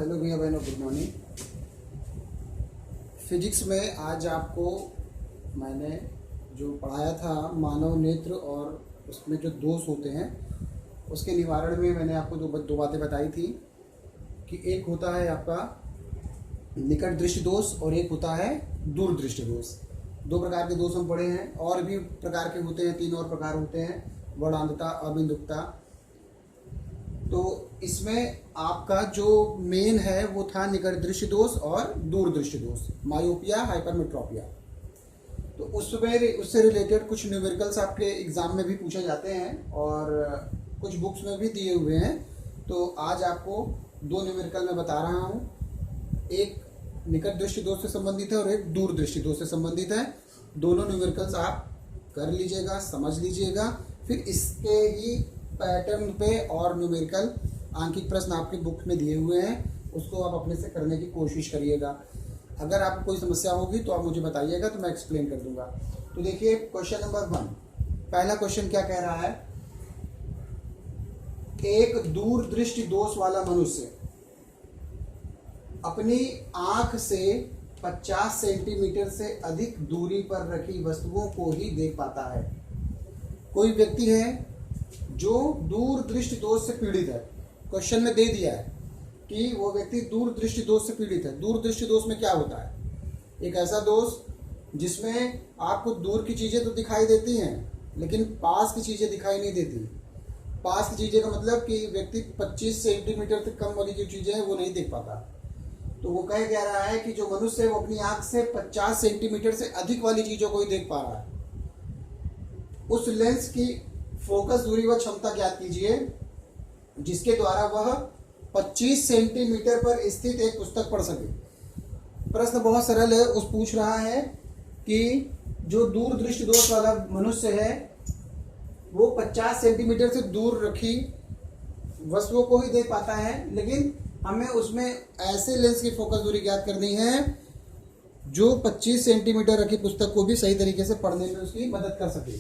Hello भैया बहनों, good morning. Physics में आज आपको मैंने जो पढ़ाया था मानव नेत्र और उसमें जो दोष होते हैं उसके निवारण में मैंने आपको दो बातें बताई थी कि एक होता है आपका निकट दृष्टि दोष और एक होता है दूर दृष्टि दोष। दो प्रकार के दोष हम पढ़े हैं, और भी प्रकार के होते हैं, 3 और प्रकार होते हैं, वर्णांधता, अबिंदुकता। तो इसमें आपका जो मेन है वो था निकट दृष्टि दोष और दूर दृष्टि दोष, मायोपिया, हाइपरमेट्रोपिया। तो उससे रिलेटेड कुछ न्यूमेरिकल्स आपके एग्जाम में भी पूछे जाते हैं और कुछ बुक्स में भी दिए हुए हैं। तो आज आपको 2 न्यूमेरिकल मैं बता रहा हूँ। एक निकट दृष्टि दोष से संबंधित है और एक दूर दृष्टि दोष से संबंधित है। दोनों न्यूमेरिकल्स आप कर लीजिएगा, समझ लीजिएगा, फिर इसके ही पैटर्न पे और न्यूमेरिकल आंकिक प्रश्न आपके बुक में दिए हुए हैं, उसको आप अपने से करने की कोशिश करिएगा। अगर आपको कोई समस्या होगी तो आप मुझे बताइएगा, तो मैं एक्सप्लेन कर दूंगा। तो देखिए क्वेश्चन नंबर 1, पहला क्वेश्चन क्या कह रहा है। एक दूर दृष्टि दोष वाला मनुष्य अपनी आंख से 50 सेंटीमीटर से अधिक दूरी पर रखी वस्तुओं को ही देख पाता है। कोई व्यक्ति है जो दूर दृष्टि दोष से पीड़ित है। क्वेश्चन में दे दिया है कि वो व्यक्ति दूर दृष्टि दोष से पीड़ित है। दूर दृष्टि दोष में क्या होता है? एक ऐसा दोष जिसमें आपको दूर की चीजें तो दिखाई देती हैं लेकिन पास की चीजें दिखाई नहीं देती। पास की चीजें का मतलब कि व्यक्ति 25 सेंटीमीटर से कम वाली जो चीजें हैं वो नहीं देख पाता। तो वो कह रहा है कि जो मनुष्य है वो अपनी आंख से 50 सेंटीमीटर से अधिक वाली चीजों को ही देख पा रहा है। उस लेंस की फोकस दूरी व क्षमता ज्ञात कीजिए जिसके द्वारा वह 25 सेंटीमीटर पर स्थित एक पुस्तक पढ़ सके। प्रश्न बहुत सरल है। उस पूछ रहा है कि जो दूर दृष्टि दोष वाला मनुष्य है वो 50 सेंटीमीटर से दूर रखी वस्तुओं को ही देख पाता है, लेकिन हमें उसमें ऐसे लेंस की फोकस दूरी ज्ञात करनी है जो 25 सेंटीमीटर रखी पुस्तक को भी सही तरीके से पढ़ने में उसकी मदद कर सके।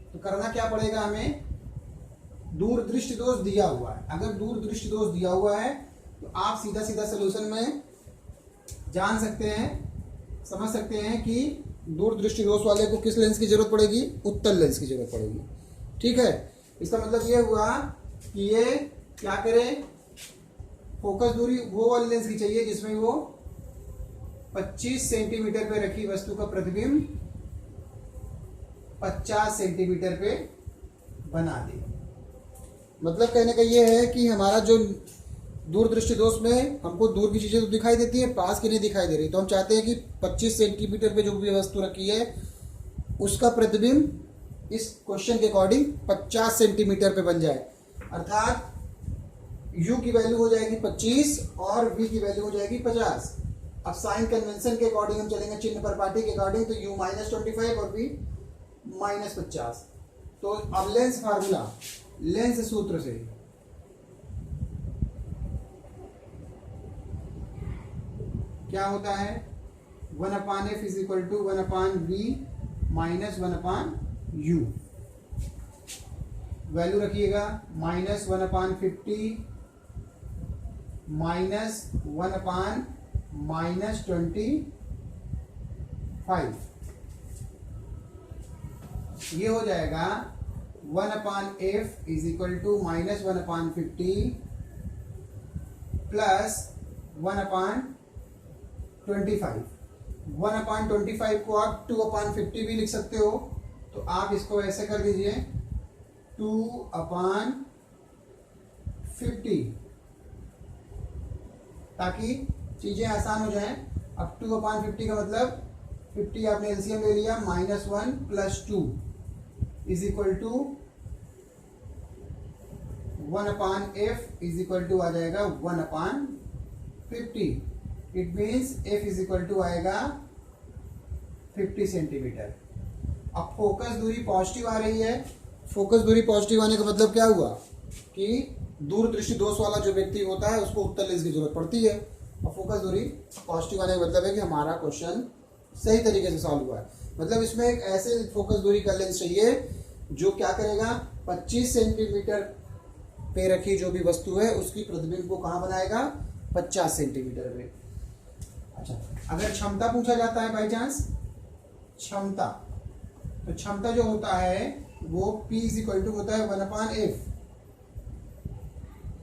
तो करना क्या पड़ेगा हमें? दूर दृष्टि दोष दिया हुआ है। अगर दूर दृष्टि दोष दिया हुआ है तो आप सीधा सीधा सोल्यूशन में जान सकते हैं, समझ सकते हैं कि दूर दृष्टि दोष वाले को किस लेंस की जरूरत पड़ेगी? उत्तल लेंस की जरूरत पड़ेगी। ठीक है, इसका मतलब ये हुआ कि ये क्या करे, फोकस दूरी वो वाली लेंस की चाहिए जिसमें वो 25 सेंटीमीटर पे रखी वस्तु का प्रतिबिंब 50 सेंटीमीटर पे बना दे। मतलब कहने का ये है कि हमारा जो दूर दृष्टि दोष में हमको दूर की चीजें तो दिखाई देती है, पास की नहीं दिखाई दे रही। तो हम चाहते हैं कि 25 सेंटीमीटर पे जो भी वस्तु रखी है उसका प्रतिबिंब इस क्वेश्चन के अकॉर्डिंग 50 सेंटीमीटर पे बन जाए। अर्थात u की वैल्यू हो जाएगी 25 और v की वैल्यू हो जाएगी 50। अब साइन कन्वेंशन के अकॉर्डिंग हम चलेंगे, चिन्ह पर पार्टी के अकॉर्डिंग, तो u -25 और v -50। तो अब लेंस फार्मूला, लेंस सूत्र से क्या होता है? 1/f is equal to 1/v minus 1/u। Value रखिएगा -1/50 माइनस 1/-25। ये हो जाएगा 1/f is equal to -1/50 plus 1/25। 1/25 को आप 2/50 भी लिख सकते हो। तो आप इसको ऐसे कर दीजिए 2/50 ताकि चीजें आसान हो जाएं। अब 2/50 का मतलब 50 आपने एलसीएम ले लिया, -1 + 2 is equal to 1/f is equal to आ जाएगा 1/50। It means f is equal to आएगा 50 सेंटीमीटर। अब फोकस दूरी पॉजिटिव आ रही है। फोकस दूरी पॉजिटिव आने का मतलब क्या हुआ कि दूर दृष्टि दोष वाला जो व्यक्ति होता है उसको उत्तल लेंस की जरूरत पड़ती है। और फोकस दूरी पॉजिटिव आने का मतलब है कि हमारा क्वेश्चन सही तरीके से सॉल्व हुआ है। मतलब इसमें एक ऐसे फोकस दूरी का लेंस चाहिए जो क्या करेगा, 25 सेंटीमीटर पे रखी जो भी वस्तु है उसकी प्रतिबिंब को कहाँ बनाएगा, 50 सेंटीमीटर में। अच्छा, अगर क्षमता पूछा जाता है बाई चांस, क्षमता, तो क्षमता जो होता है वो P इज इक्वल टू होता है 1/F,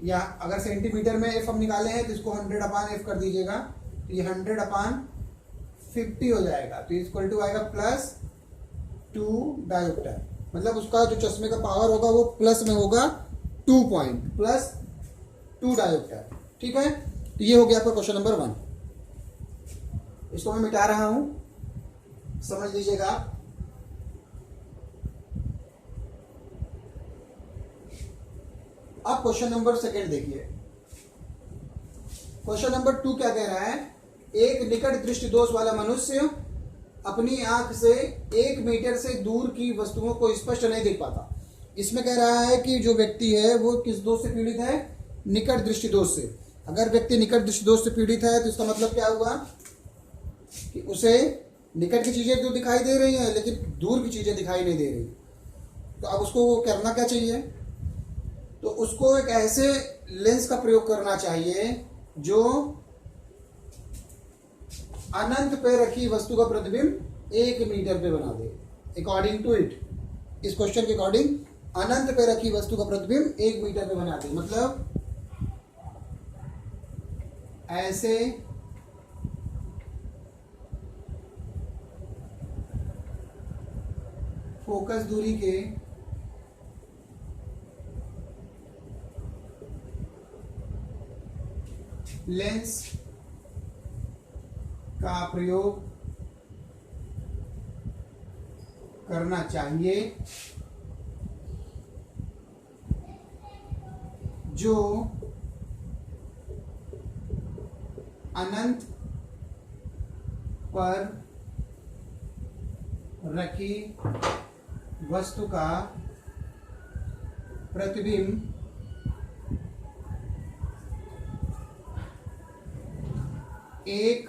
या अगर सेंटीमीटर में F हम निकाले हैं तो इसको 100/F कर दीजिएगा, तो ये 100/50 हो जाएगा, तो इक्वल टू आएगा +2 डायोप्टर। मतलब उसका जो चश्मे का पावर होगा वो प्लस में होगा 2 पॉइंट +2 डायोप्टर। ठीक है, तो ये हो गया आपका क्वेश्चन नंबर 1। इसको मैं मिटा रहा हूं, समझ लीजिएगा। अब क्वेश्चन नंबर 2 देखिए। क्वेश्चन नंबर 2 क्या कह रहा है? एक निकट दृष्टि दोष वाला मनुष्य अपनी आंख से 1 मीटर से दूर की वस्तुओं को स्पष्ट नहीं देख पाता। इसमें कह रहा है कि जो व्यक्ति है वो किस दोष से पीड़ित है? निकट दृष्टि दोष से। अगर व्यक्ति निकट दृष्टि दोष से पीड़ित है तो इसका मतलब क्या हुआ कि उसे निकट की चीजें तो दिखाई दे रही हैं लेकिन दूर की चीजें दिखाई नहीं दे रही। तो अब उसको करना क्या चाहिए? तो उसको एक ऐसे लेंस का प्रयोग करना चाहिए जो अनंत पे रखी वस्तु का प्रतिबिंब 1 मीटर पे बना दे। अकॉर्डिंग टू इट, इस क्वेश्चन के अकॉर्डिंग अनंत पे रखी वस्तु का प्रतिबिंब 1 मीटर पे बना दे। मतलब ऐसे फोकस दूरी के लेंस का प्रयोग करना चाहिए जो अनंत पर रखी वस्तु का प्रतिबिंब 1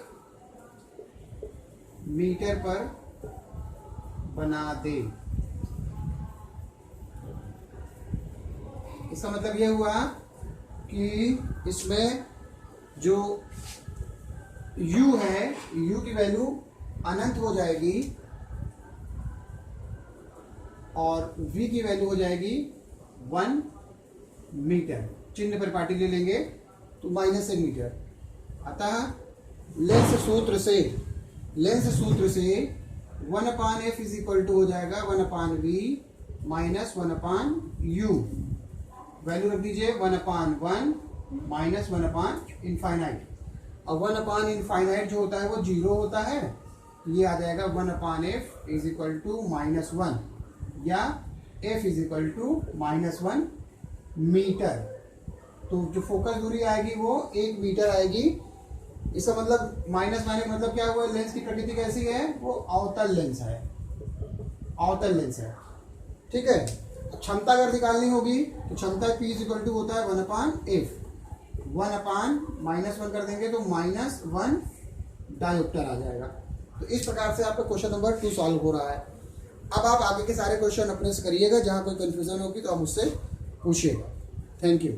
मीटर पर बना दे। इसका मतलब यह हुआ कि इसमें जो u है, u की वैल्यू अनंत हो जाएगी और v की वैल्यू हो जाएगी 1 मीटर। चिन्ह पर पार्टी ले लेंगे तो -1 मीटर। अतः लेंस सूत्र से 1/F इज इक्वल टू हो जाएगा 1/V माइनस 1/U। वैल्यू रख दीजिए 1/1 माइनस 1/इनफाइनाइट। अब 1/इनफाइनाइट जो होता है वो 0 होता है, ये आ जाएगा 1/F इज इक्वल टू -1 या F is equal to -1 metre. तो जो फोकस दूरी आएगी वो 1 मीटर आएगी। इसका मतलब माइनस मतलब क्या हुआ? लेंस की प्रकृति कैसी है? वो अवतल लेंस है, अवतल लेंस है। ठीक है, क्षमता अगर निकालनी होगी तो क्षमता P इज इक्वल टू होता है 1/F। 1/-1 कर देंगे तो -1 डायोप्टर आ जाएगा। तो इस प्रकार से आपका क्वेश्चन नंबर 2 सॉल्व हो रहा है। अब आप आगे के सारे क्वेश्चन अपने से करिएगा, जहां कोई कंफ्यूजन होगी तो आप मुझसे पूछिएगा। Thank you.